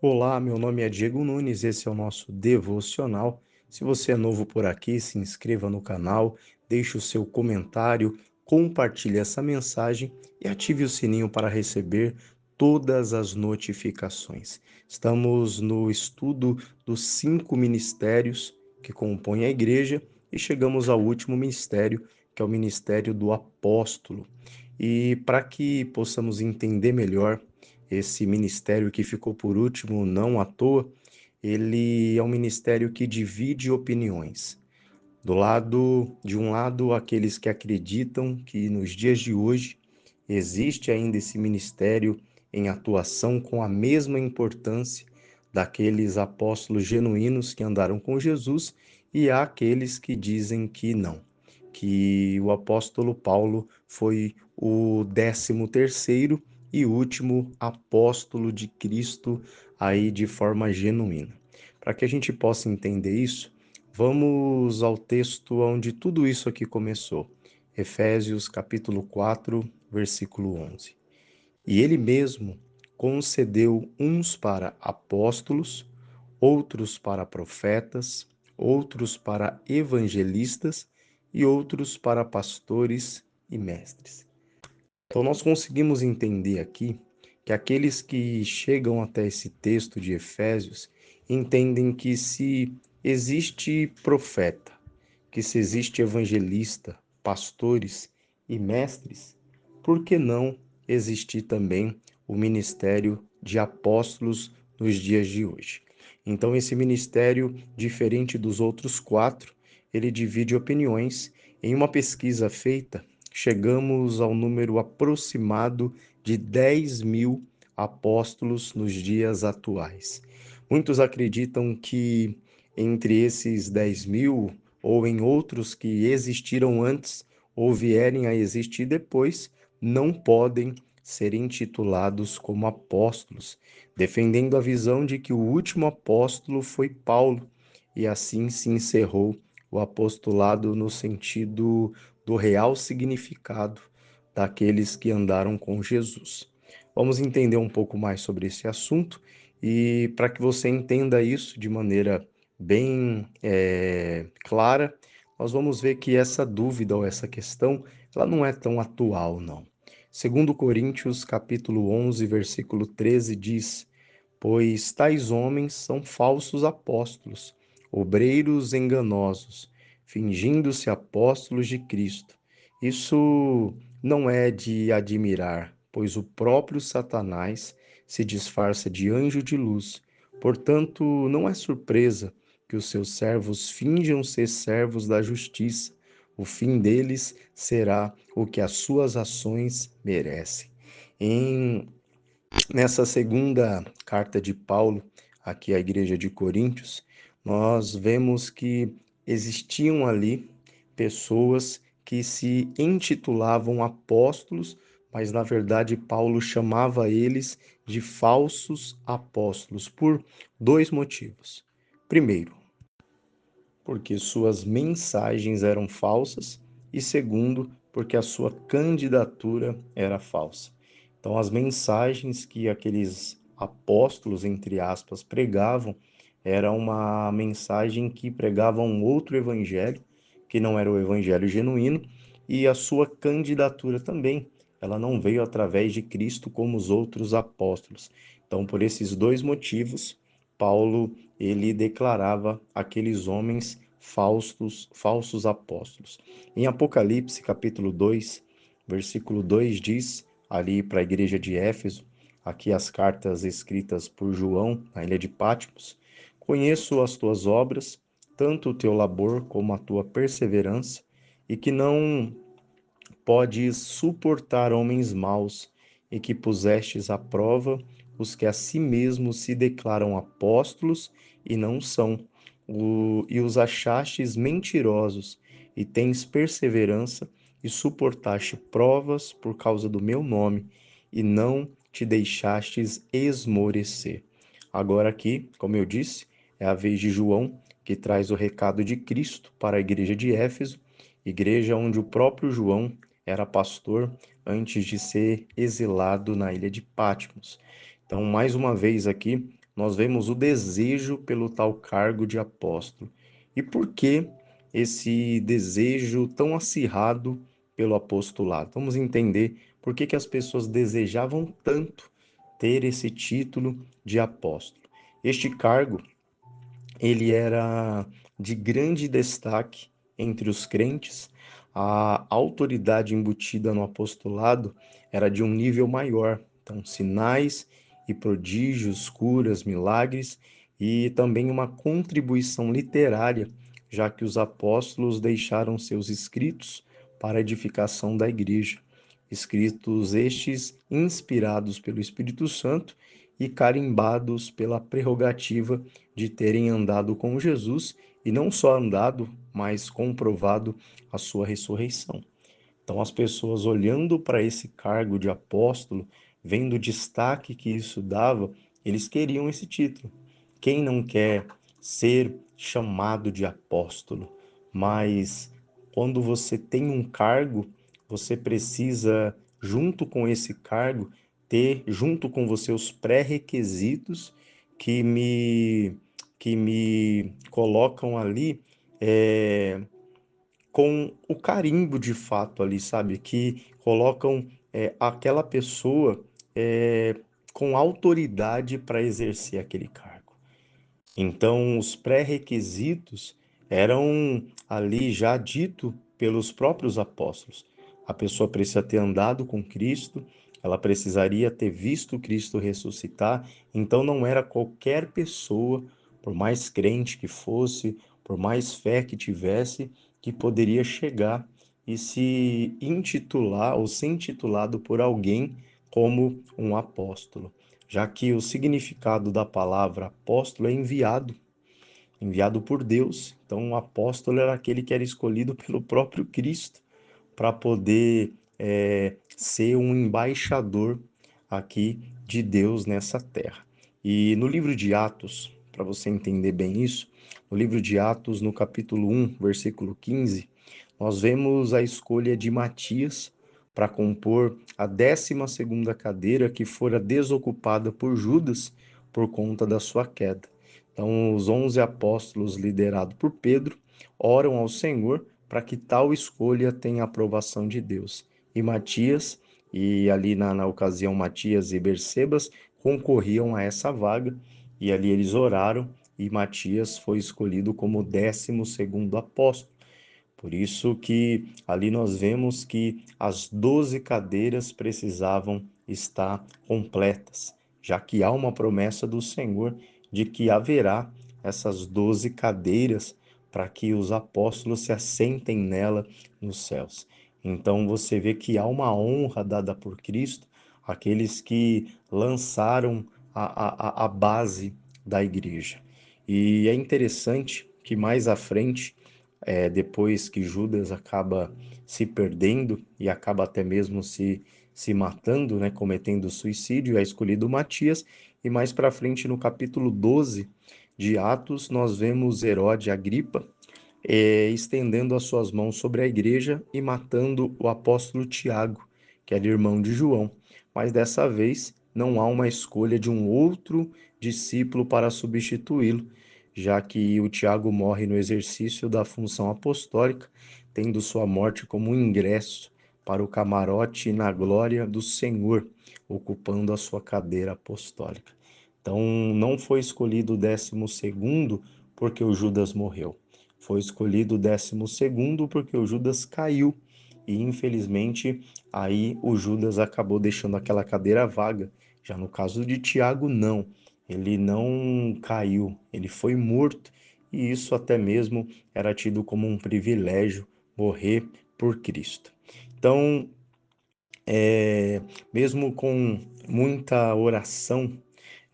Olá, meu nome é Diego Nunes, esse é o nosso devocional. Se você é novo por aqui, se inscreva no canal, deixe o seu comentário, compartilhe essa mensagem e ative o sininho para receber todas as notificações. Estamos no estudo dos 5 ministérios que compõem a igreja e chegamos ao último ministério, que é o ministério do apóstolo. E para que possamos entender melhor esse ministério que ficou por último, não à toa, ele é um ministério que divide opiniões. De um lado, aqueles que acreditam que nos dias de hoje existe ainda esse ministério em atuação com a mesma importância daqueles apóstolos genuínos que andaram com Jesus, e há aqueles que dizem que não, que o apóstolo Paulo foi o 13º e último apóstolo de Cristo aí de forma genuína. Para que a gente possa entender isso, vamos ao texto onde tudo isso aqui começou. Efésios capítulo 4, versículo 11. E ele mesmo concedeu uns para apóstolos, outros para profetas, outros para evangelistas e outros para pastores e mestres. Então nós conseguimos entender aqui que aqueles que chegam até esse texto de Efésios entendem que se existe profeta, que se existe evangelista, pastores e mestres, por que não existir também o ministério de apóstolos nos dias de hoje? Então, esse ministério, diferente dos outros 4, ele divide opiniões. Em uma pesquisa feita, chegamos ao número aproximado de 10.000 apóstolos nos dias atuais. Muitos acreditam que entre esses 10.000 ou em outros que existiram antes ou vierem a existir depois, não podem ser intitulados como apóstolos, defendendo a visão de que o último apóstolo foi Paulo, e assim se encerrou o apostolado no sentido do real significado daqueles que andaram com Jesus. Vamos entender um pouco mais sobre esse assunto e para que você entenda isso de maneira bem clara, nós vamos ver que essa dúvida ou essa questão, ela não é tão atual, não. Segundo Coríntios, capítulo 11, versículo 13, diz: Pois tais homens são falsos apóstolos, obreiros enganosos, fingindo-se apóstolos de Cristo. Isso não é de admirar, pois o próprio Satanás se disfarça de anjo de luz. Portanto, não é surpresa que os seus servos finjam ser servos da justiça. O fim deles será o que as suas ações merecem. Nessa segunda carta de Paulo, aqui à igreja de Coríntios, nós vemos que existiam ali pessoas que se intitulavam apóstolos, mas na verdade Paulo chamava eles de falsos apóstolos por dois motivos. Primeiro, porque suas mensagens eram falsas, e segundo, porque a sua candidatura era falsa. Então, as mensagens que aqueles apóstolos, entre aspas, pregavam era uma mensagem que pregava um outro evangelho, que não era o evangelho genuíno, e a sua candidatura também. Ela não veio através de Cristo como os outros apóstolos. Então, por esses dois motivos, Paulo ele declarava aqueles homens falsos apóstolos. Em Apocalipse, capítulo 2, versículo 2 diz, ali para a igreja de Éfeso, aqui as cartas escritas por João, na ilha de Patmos: Conheço as tuas obras, tanto o teu labor como a tua perseverança, e que não podes suportar homens maus, e que pusestes à prova os que a si mesmos se declaram apóstolos e não são, e os achastes mentirosos, e tens perseverança, e suportaste provas por causa do meu nome, e não te deixastes esmorecer. Agora aqui, como eu disse, é a vez de João, que traz o recado de Cristo para a igreja de Éfeso, igreja onde o próprio João era pastor antes de ser exilado na ilha de Patmos. Então, mais uma vez aqui, nós vemos o desejo pelo tal cargo de apóstolo. E por que esse desejo tão acirrado pelo apostolado? Vamos entender por que que as pessoas desejavam tanto ter esse título de apóstolo. Este cargo, ele era de grande destaque entre os crentes. A autoridade embutida no apostolado era de um nível maior. Então, sinais e prodígios, curas, milagres e também uma contribuição literária, já que os apóstolos deixaram seus escritos para a edificação da igreja. Escritos estes inspirados pelo Espírito Santo e carimbados pela prerrogativa de terem andado com Jesus e não só andado, mas comprovado a sua ressurreição. Então, as pessoas olhando para esse cargo de apóstolo, vendo o destaque que isso dava, eles queriam esse título. Quem não quer ser chamado de apóstolo? Mas quando você tem um cargo, você precisa, junto com esse cargo, ter junto com você os pré-requisitos que me, que me colocam ali com o carimbo de fato ali, sabe? Que colocam aquela pessoa é, com autoridade para exercer aquele cargo. Então, os pré-requisitos eram ali já dito pelos próprios apóstolos. A pessoa precisa ter andado com Cristo, ela precisaria ter visto Cristo ressuscitar, então não era qualquer pessoa, por mais crente que fosse, por mais fé que tivesse, que poderia chegar e se intitular ou ser intitulado por alguém como um apóstolo, já que o significado da palavra apóstolo é enviado, enviado por Deus. Então, o apóstolo era aquele que era escolhido pelo próprio Cristo para poder ser um embaixador aqui de Deus nessa terra. E no livro de Atos, para você entender bem isso, no livro de Atos, no capítulo 1, versículo 15, nós vemos a escolha de Matias para compor a 12ª cadeira que fora desocupada por Judas por conta da sua queda. Então, os 11 apóstolos, liderados por Pedro, oram ao Senhor para que tal escolha tenha a aprovação de Deus. E Matias, e ali na ocasião Matias e Bersebas, concorriam a essa vaga, e ali eles oraram, e Matias foi escolhido como 12º apóstolo. Por isso que ali nós vemos que as 12 cadeiras precisavam estar completas, já que há uma promessa do Senhor de que haverá essas 12 cadeiras para que os apóstolos se assentem nela nos céus. Então você vê que há uma honra dada por Cristo àqueles que lançaram a base da igreja. E é interessante que mais à frente, depois que Judas acaba se perdendo e acaba até mesmo se matando, né, cometendo suicídio, é escolhido Matias, e mais para frente no capítulo 12 de Atos, nós vemos Herode Agripa estendendo as suas mãos sobre a igreja e matando o apóstolo Tiago, que era irmão de João. Mas dessa vez não há uma escolha de um outro discípulo para substituí-lo, já que o Tiago morre no exercício da função apostólica, tendo sua morte como um ingresso para o camarote na glória do Senhor, ocupando a sua cadeira apostólica. Então, não foi escolhido o 12º porque o Judas morreu. Foi escolhido o 12º porque o Judas caiu. E, infelizmente, aí o Judas acabou deixando aquela cadeira vaga. Já no caso de Tiago, não. Ele não caiu, ele foi morto. E isso até mesmo era tido como um privilégio, morrer por Cristo. Então, mesmo com muita oração,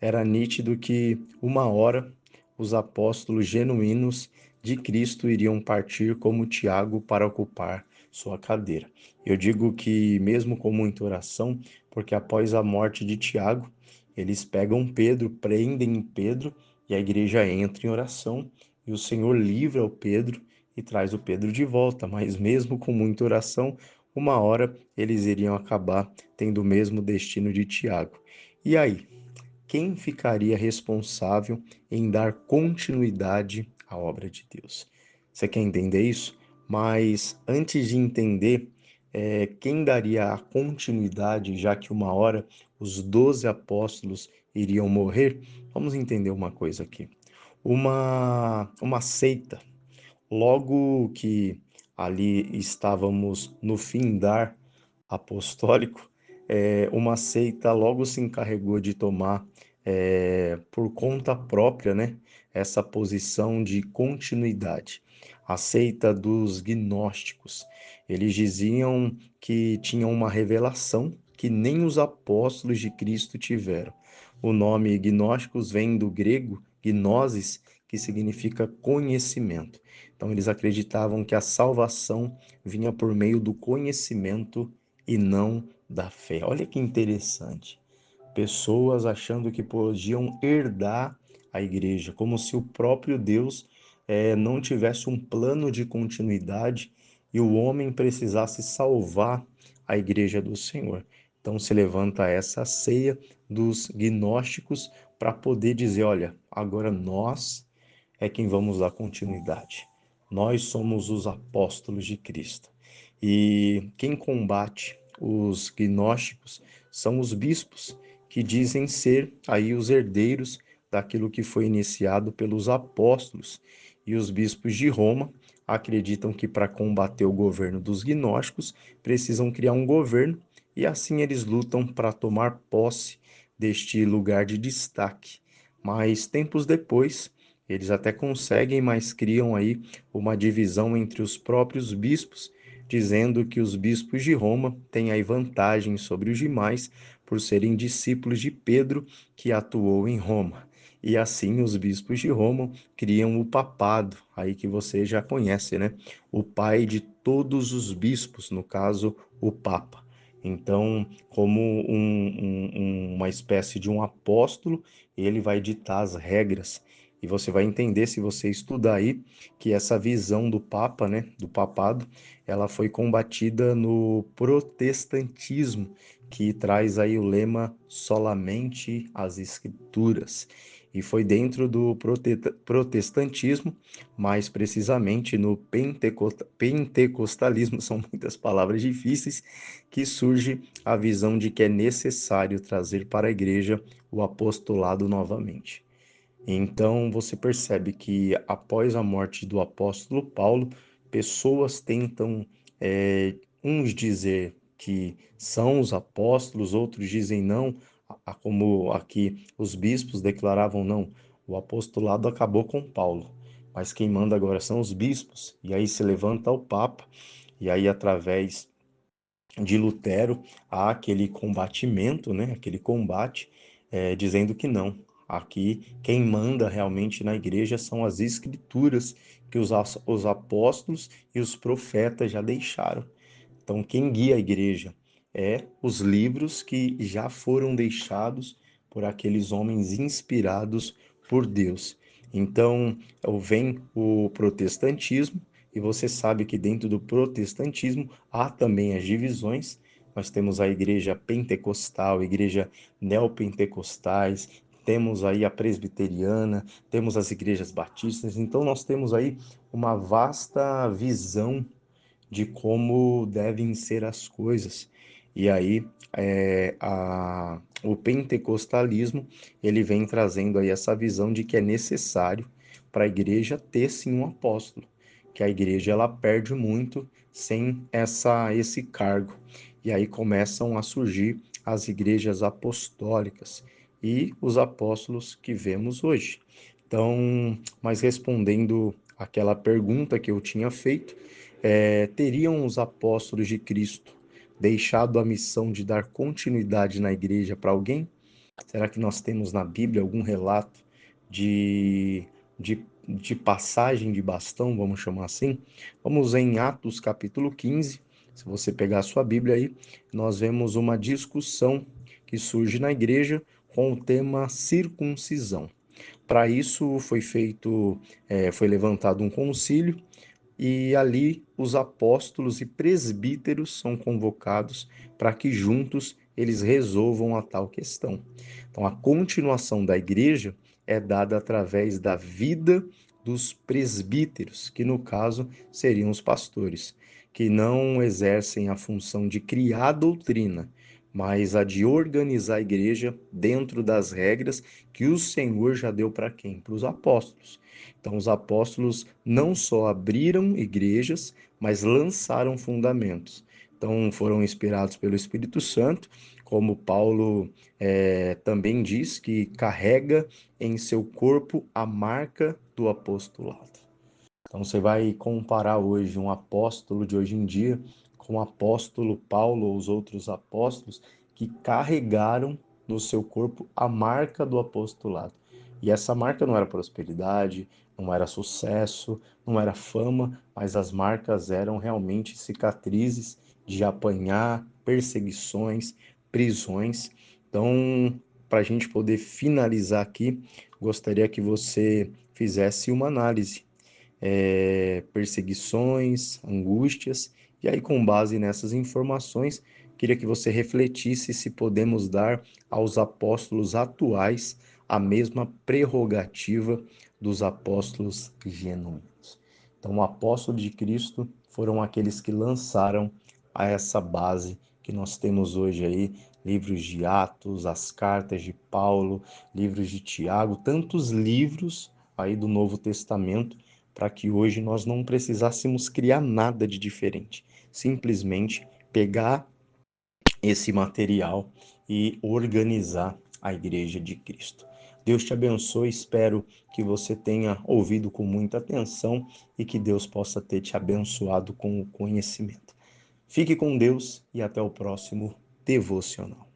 era nítido que uma hora os apóstolos genuínos de Cristo iriam partir como Tiago para ocupar sua cadeira. Eu digo que mesmo com muita oração, porque após a morte de Tiago, eles pegam Pedro, prendem Pedro e a igreja entra em oração e o Senhor livra o Pedro e traz o Pedro de volta, mas mesmo com muita oração, uma hora eles iriam acabar tendo o mesmo destino de Tiago. E aí? quem ficaria responsável em dar continuidade à obra de Deus. Você quer entender isso? Mas antes de entender, quem daria a continuidade, já que uma hora os 12 apóstolos iriam morrer, vamos entender uma coisa aqui. Uma seita, logo que ali estávamos no findar apostólico, uma seita logo se encarregou de tomar, por conta própria, né, essa posição de continuidade. A seita dos gnósticos. Eles diziam que tinham uma revelação que nem os apóstolos de Cristo tiveram. O nome gnósticos vem do grego gnosis, que significa conhecimento. Então, eles acreditavam que a salvação vinha por meio do conhecimento e não da fé. Olha que interessante. Pessoas achando que podiam herdar a igreja, como se o próprio Deus não tivesse um plano de continuidade e o homem precisasse salvar a igreja do Senhor. Então se levanta essa ceia dos gnósticos para poder dizer, olha, agora nós é quem vamos dar continuidade. Nós somos os apóstolos de Cristo. E quem combate os gnósticos são os bispos, que dizem ser aí os herdeiros daquilo que foi iniciado pelos apóstolos. E os bispos de Roma acreditam que para combater o governo dos gnósticos precisam criar um governo e assim eles lutam para tomar posse deste lugar de destaque. Mas tempos depois, eles até conseguem, mas criam aí uma divisão entre os próprios bispos, dizendo que os bispos de Roma têm aí vantagem sobre os demais por serem discípulos de Pedro, que atuou em Roma. E assim os bispos de Roma criam o papado, aí que você já conhece, né? O pai de todos os bispos, no caso, o Papa. Então, como uma espécie de um apóstolo, ele vai ditar as regras. E você vai entender, se você estudar aí, que essa visão do Papa, né, do papado, ela foi combatida no protestantismo, que traz aí o lema solamente as escrituras. E foi dentro do protestantismo, mais precisamente no pentecostalismo, são muitas palavras difíceis, que surge a visão de que é necessário trazer para a igreja o apostolado novamente. Então você percebe que após a morte do apóstolo Paulo, pessoas tentam, uns dizer que são os apóstolos, outros dizem não, como aqui os bispos declaravam não, o apostolado acabou com Paulo, mas quem manda agora são os bispos, e aí se levanta o Papa, e aí através de Lutero há aquele combatimento, né? Aquele combate, dizendo que não. Aqui quem manda realmente na igreja são as escrituras que os apóstolos e os profetas já deixaram. Então, quem guia a igreja é os livros que já foram deixados por aqueles homens inspirados por Deus. Então, vem o protestantismo, e você sabe que dentro do protestantismo há também as divisões. Nós temos a igreja pentecostal, a igreja neopentecostais, temos aí a presbiteriana, temos as igrejas batistas. Então, nós temos aí uma vasta visão de como devem ser as coisas. E aí, o pentecostalismo, ele vem trazendo aí essa visão de que é necessário para a igreja ter sim um apóstolo, que a igreja ela perde muito sem esse cargo. E aí começam a surgir as igrejas apostólicas e os apóstolos que vemos hoje. Então, mas respondendo aquela pergunta que eu tinha feito, teriam os apóstolos de Cristo deixado a missão de dar continuidade na igreja para alguém? Será que nós temos na Bíblia algum relato de passagem de bastão, vamos chamar assim? Vamos em Atos capítulo 15. Se você pegar a sua Bíblia aí, nós vemos uma discussão que surge na igreja com o tema circuncisão. Para isso foi levantado um concílio, e ali os apóstolos e presbíteros são convocados para que juntos eles resolvam a tal questão. Então, a continuação da igreja é dada através da vida dos presbíteros, que no caso seriam os pastores, que não exercem a função de criar doutrina, mas a de organizar a igreja dentro das regras que o Senhor já deu para quem? Para os apóstolos. Então, os apóstolos não só abriram igrejas, mas lançaram fundamentos. Então, foram inspirados pelo Espírito Santo, como Paulo também diz que carrega em seu corpo a marca do apostolado. Então, você vai comparar hoje um apóstolo de hoje em dia com o apóstolo Paulo ou os outros apóstolos que carregaram no seu corpo a marca do apostolado. E essa marca não era prosperidade, não era sucesso, não era fama, mas as marcas eram realmente cicatrizes de apanhar, perseguições, prisões. Então, para a gente poder finalizar aqui, gostaria que você fizesse uma análise, perseguições, angústias, e aí, com base nessas informações, queria que você refletisse se podemos dar aos apóstolos atuais a mesma prerrogativa dos apóstolos genuínos. Então, o apóstolo de Cristo foram aqueles que lançaram a essa base que nós temos hoje aí, livros de Atos, as cartas de Paulo, livros de Tiago, tantos livros aí do Novo Testamento, para que hoje nós não precisássemos criar nada de diferente, simplesmente pegar esse material e organizar a Igreja de Cristo. Deus te abençoe, espero que você tenha ouvido com muita atenção e que Deus possa ter te abençoado com o conhecimento. Fique com Deus e até o próximo devocional.